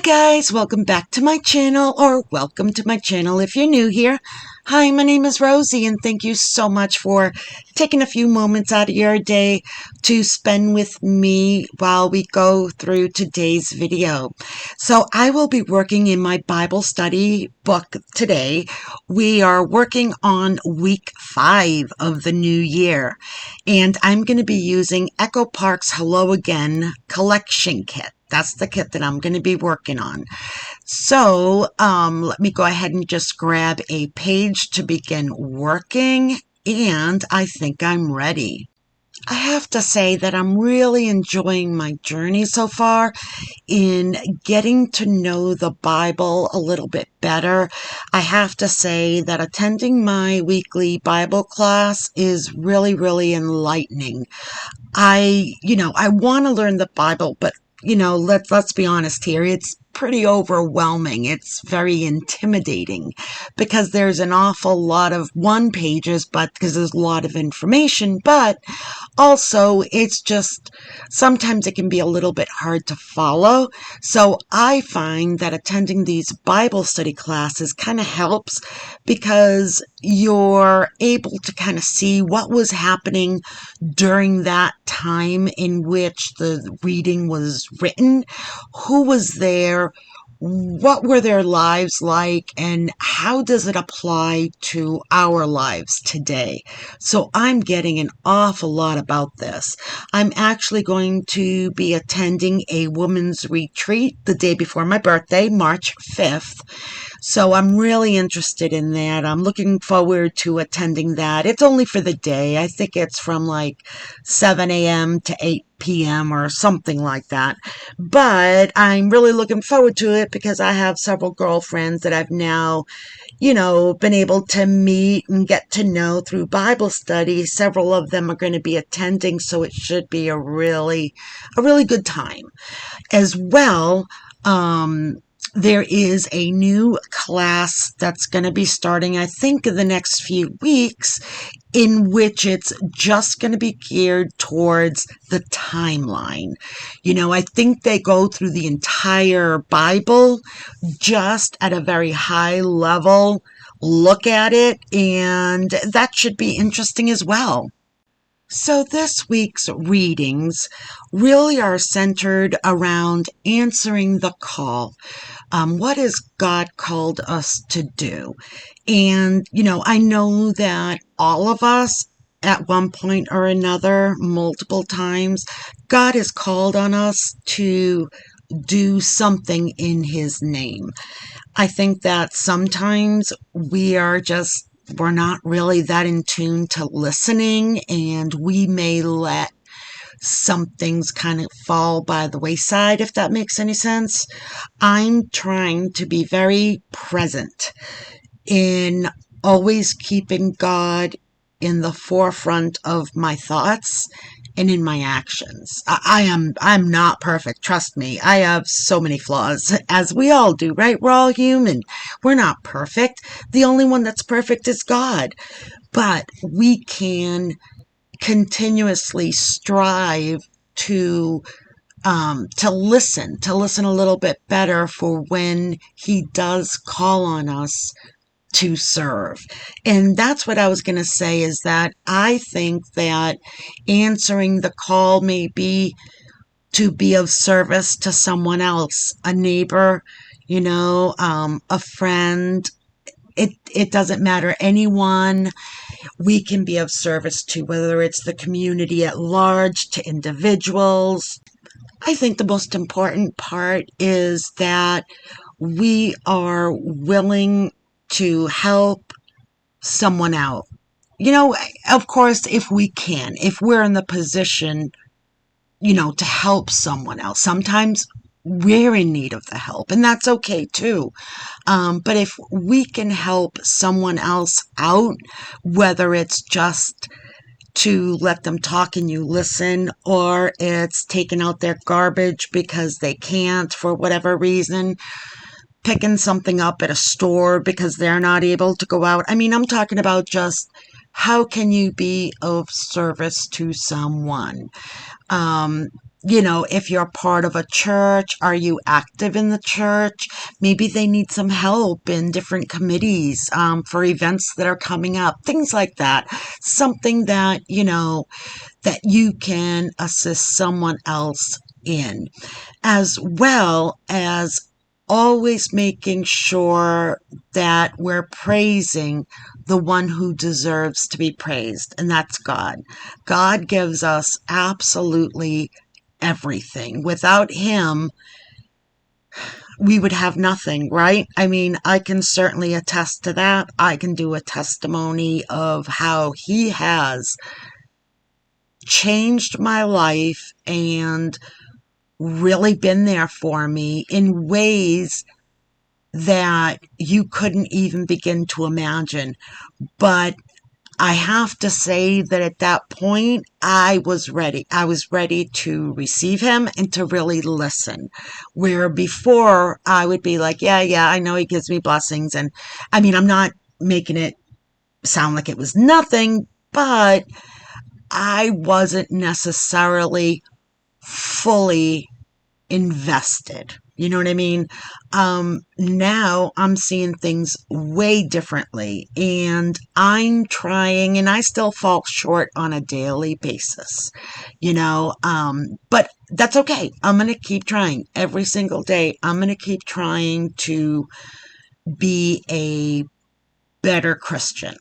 Guys, welcome back to my channel, or welcome to my channel if you're new here. Hi, my name is Rosie, and thank you so much for taking a few moments out of your day to spend with me while we go through today's video. So I will be working in my Bible study book today. We are working on week 5 of the new year, and I'm going to be using Echo Park's Hello Again collection kit. That's the kit that I'm going to be working on. So let me go ahead and just grab a page to begin working, and I think I'm ready. I have to say that I'm really enjoying my journey so far in getting to know the Bible a little bit better. I have to say that attending my weekly Bible class is really enlightening. I want to learn the Bible, but let's be honest here. It's pretty overwhelming. It's very intimidating because there's an awful lot of pages, but because there's a lot of information, but also it's just sometimes it can be a little bit hard to follow. So I find that attending these Bible study classes kind of helps because you're able to kind of see what was happening during that time in which the reading was written, who was there, what were their lives like, and how does it apply to our lives today. So I'm getting an awful lot about this. I'm actually going to be attending a women's retreat the day before my birthday, March 5th. So I'm really interested in that. I'm looking forward to attending that. It's only for the day. I think it's from like 7 a.m. to 8 p.m. or something like that. But I'm really looking forward to it because I have several girlfriends that I've now, been able to meet and get to know through Bible study. Several of them are going to be attending, so it should be a really good time. As well, there is a new class that's going to be starting, I think, in the next few weeks, in which it's just going to be geared towards the timeline. I think they go through the entire Bible just at a very high level, look at it, and that should be interesting as well. So this week's readings really are centered around answering the call. What has God called us to do? And, I know that all of us at one point or another, multiple times, God has called on us to do something in His name. I think that sometimes we're not really that in tune to listening, and we may let some things kind of fall by the wayside, if that makes any sense. I'm trying to be very present in always keeping God in the forefront of my thoughts and in my actions. I'm not perfect, trust me. I have so many flaws, as we all do, right? We're all human. We're not perfect. The only one that's perfect is God. But we can continuously strive to listen a little bit better for when He does call on us to serve. And that's what I was going to say, is that I think that answering the call may be to be of service to someone else, a neighbor, a friend. It doesn't matter, anyone we can be of service to, whether it's the community at large, to individuals. I think the most important part is that we are willing to help someone out. Of course, if we can, if we're in the position, to help someone else. Sometimes we're in need of the help, and that's okay too. But if we can help someone else out, whether it's just to let them talk and you listen, or it's taking out their garbage because they can't for whatever reason, picking something up at a store because they're not able to go out. I'm talking about just how can you be of service to someone? if you're part of a church, are you active in the church? Maybe they need some help in different committees for events that are coming up, things like that. Something that, that you can assist someone else in, as well as always making sure that we're praising the one who deserves to be praised, and that's God. God gives us absolutely everything. Without him, we would have nothing, right? I mean, I can certainly attest to that. I can do a testimony of how he has changed my life and really been there for me in ways that you couldn't even begin to imagine. But I have to say that at that point, I was ready. I was ready to receive him and to really listen. Where before I would be like, yeah, I know he gives me blessings. And I mean, I'm not making it sound like it was nothing, but I wasn't necessarily fully invested. You know what I mean? Now I'm seeing things way differently, and I'm trying, and I still fall short on a daily basis, but that's okay. I'm going to keep trying every single day. I'm going to keep trying to be a better Christian.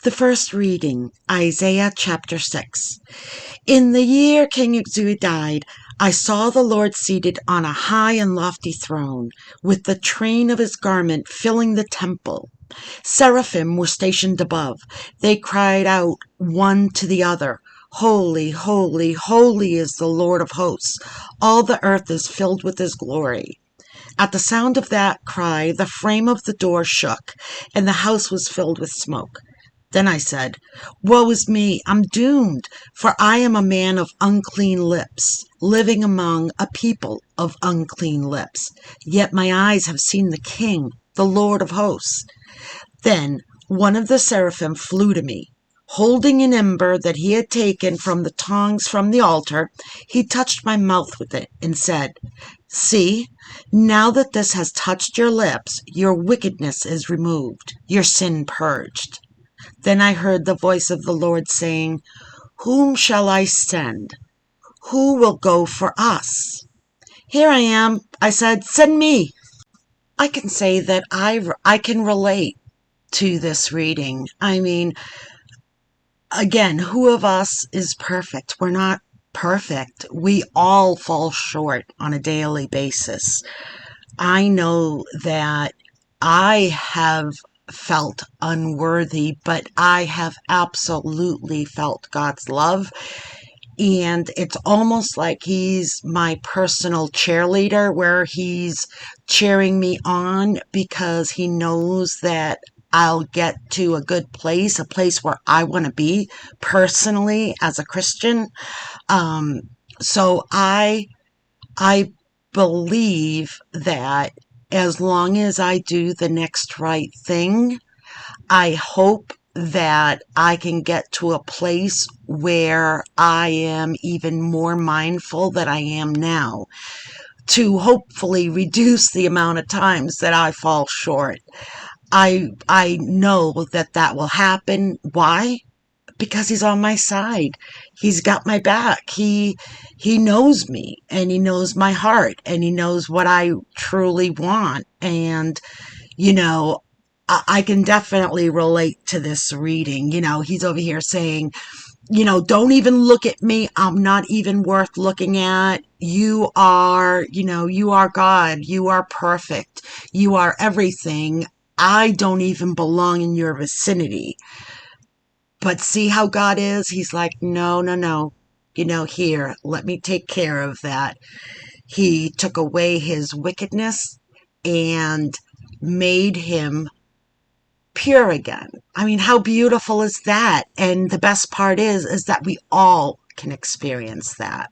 The first reading, Isaiah chapter 6. In the year King Uzziah died, I saw the Lord seated on a high and lofty throne, with the train of his garment filling the temple. Seraphim were stationed above. They cried out one to the other, Holy, holy, holy is the Lord of hosts. All the earth is filled with his glory. At the sound of that cry, the frame of the door shook, and the house was filled with smoke. Then I said, Woe is me, I'm doomed, for I am a man of unclean lips, living among a people of unclean lips. Yet my eyes have seen the King, the Lord of hosts. Then One of the seraphim flew to me. Holding an ember that he had taken from the tongs from the altar, he touched my mouth with it and said, "See, now that this has touched your lips, your wickedness is removed, your sin purged." Then I heard the voice of the Lord saying, "Whom shall I send? Who will go for us?" "Here I am," I said, "send me." I can say that I can relate to this reading. I mean, again, who of us is perfect? We're not perfect. We all fall short on a daily basis. I know that I have felt unworthy, but I have absolutely felt God's love. And it's almost like he's my personal cheerleader, where he's cheering me on because he knows that I'll get to a good place, a place where I want to be personally as a Christian. So I believe that as long as I do the next right thing, I hope that I can get to a place where I am even more mindful than I am now, to hopefully reduce the amount of times that I fall short. I know that that will happen. Why? Because he's on my side. He's got my back. He knows me, and he knows my heart, and he knows what I truly want. And you know, I can definitely relate to this reading. He's over here saying, don't even look at me. I'm not even worth looking at. You are, you are God. You are perfect. You are everything. I don't even belong in your vicinity. But see how God is? He's like, no, no, no. Here, let me take care of that. He took away his wickedness and made him pure again. I mean, how beautiful is that? And the best part is that we all can experience that.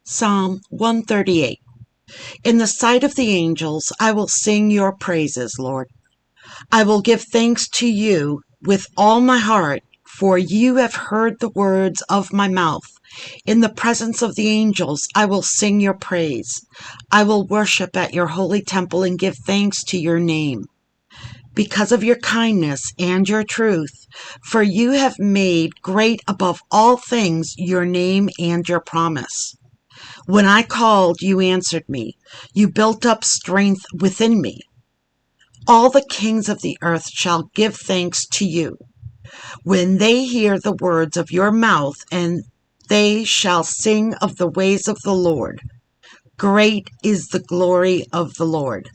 Psalm 138. In the sight of the angels, I will sing your praises, Lord. I will give thanks to you with all my heart, for you have heard the words of my mouth. In the presence of the angels, I will sing your praise. I will worship at your holy temple and give thanks to your name, because of your kindness and your truth, for you have made great above all things your name and your promise. When I called, you answered me. You built up strength within me. All the kings of the earth shall give thanks to you when they hear the words of your mouth, and they shall sing of the ways of the Lord. Great is the glory of the Lord.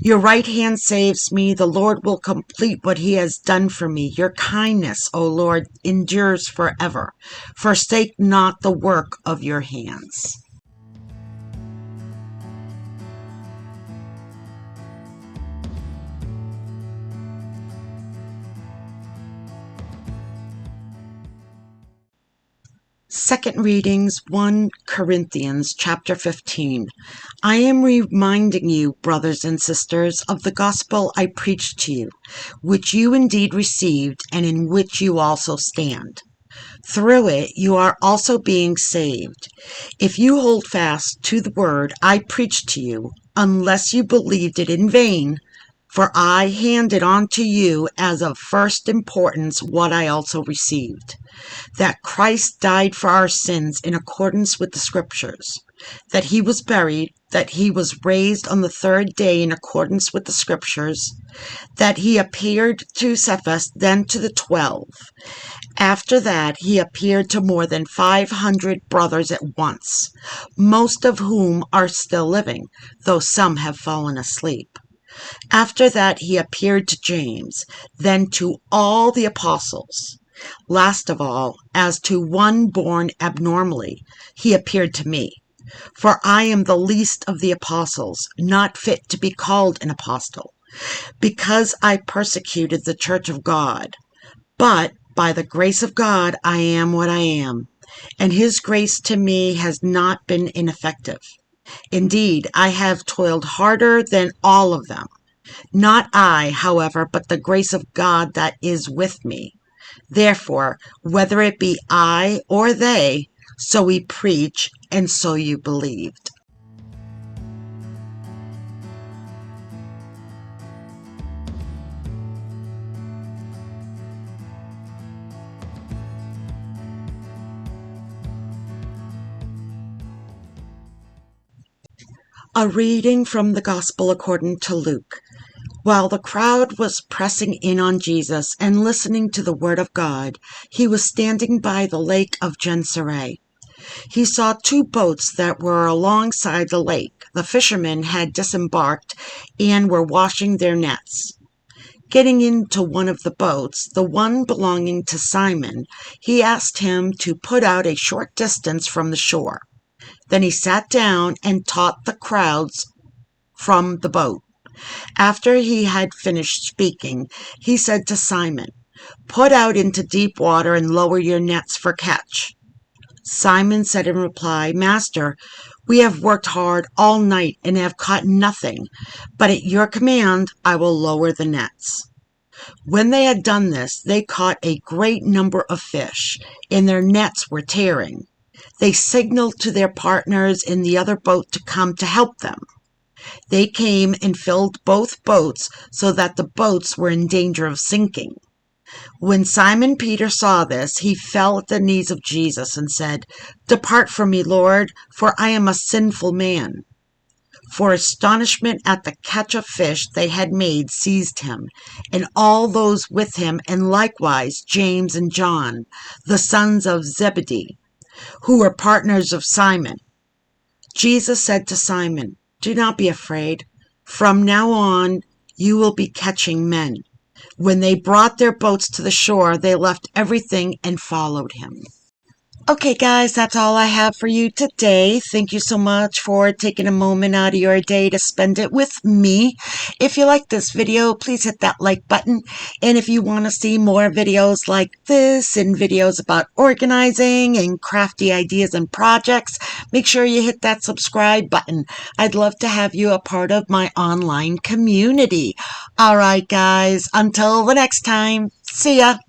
Your right hand saves me. The Lord will complete what he has done for me. Your kindness, O Lord, endures forever. Forsake not the work of your hands. Second readings, 1 Corinthians chapter 15. I am reminding you, brothers and sisters, of the gospel I preached to you, which you indeed received, and in which you also stand. Through it you are also being saved, if you hold fast to the word I preached to you, unless you believed it in vain. For I handed on to you as of first importance what I also received, that Christ died for our sins in accordance with the Scriptures, that he was buried, that he was raised on the third day in accordance with the Scriptures, that he appeared to Cephas, then to the 12. After that, he appeared to more than 500 brothers at once, most of whom are still living, though some have fallen asleep. After that, he appeared to James, then to all the apostles. Last of all, as to one born abnormally, he appeared to me. For I am the least of the apostles, not fit to be called an apostle, because I persecuted the church of God. But by the grace of God, I am what I am, and his grace to me has not been ineffective. Indeed, I have toiled harder than all of them. Not I, however, but the grace of God that is with me. Therefore, whether it be I or they, so we preach, and so you believed. A reading from the Gospel according to Luke. While the crowd was pressing in on Jesus and listening to the word of God, he was standing by the lake of Gennesaret. He saw two boats that were alongside the lake. The fishermen had disembarked and were washing their nets. Getting into one of the boats, the one belonging to Simon, he asked him to put out a short distance from the shore. Then he sat down and taught the crowds from the boat. After he had finished speaking, he said to Simon, "Put out into deep water and lower your nets for catch." Simon said in reply, "Master, we have worked hard all night and have caught nothing, but at your command I will lower the nets." When they had done this, they caught a great number of fish, and their nets were tearing. They signaled to their partners in the other boat to come to help them. They came and filled both boats so that the boats were in danger of sinking. When Simon Peter saw this, he fell at the knees of Jesus and said, "Depart from me, Lord, for I am a sinful man." For astonishment at the catch of fish they had made seized him, and all those with him, and likewise James and John, the sons of Zebedee, who were partners of Simon. Jesus said to Simon, "Do not be afraid. From now on you will be catching men." When they brought their boats to the shore, they left everything and followed him. Okay, guys, that's all I have for you today. Thank you so much for taking a moment out of your day to spend it with me. If you like this video, please hit that like button. And if you want to see more videos like this and videos about organizing and crafty ideas and projects, make sure you hit that subscribe button. I'd love to have you a part of my online community. All right, guys, until the next time, see ya.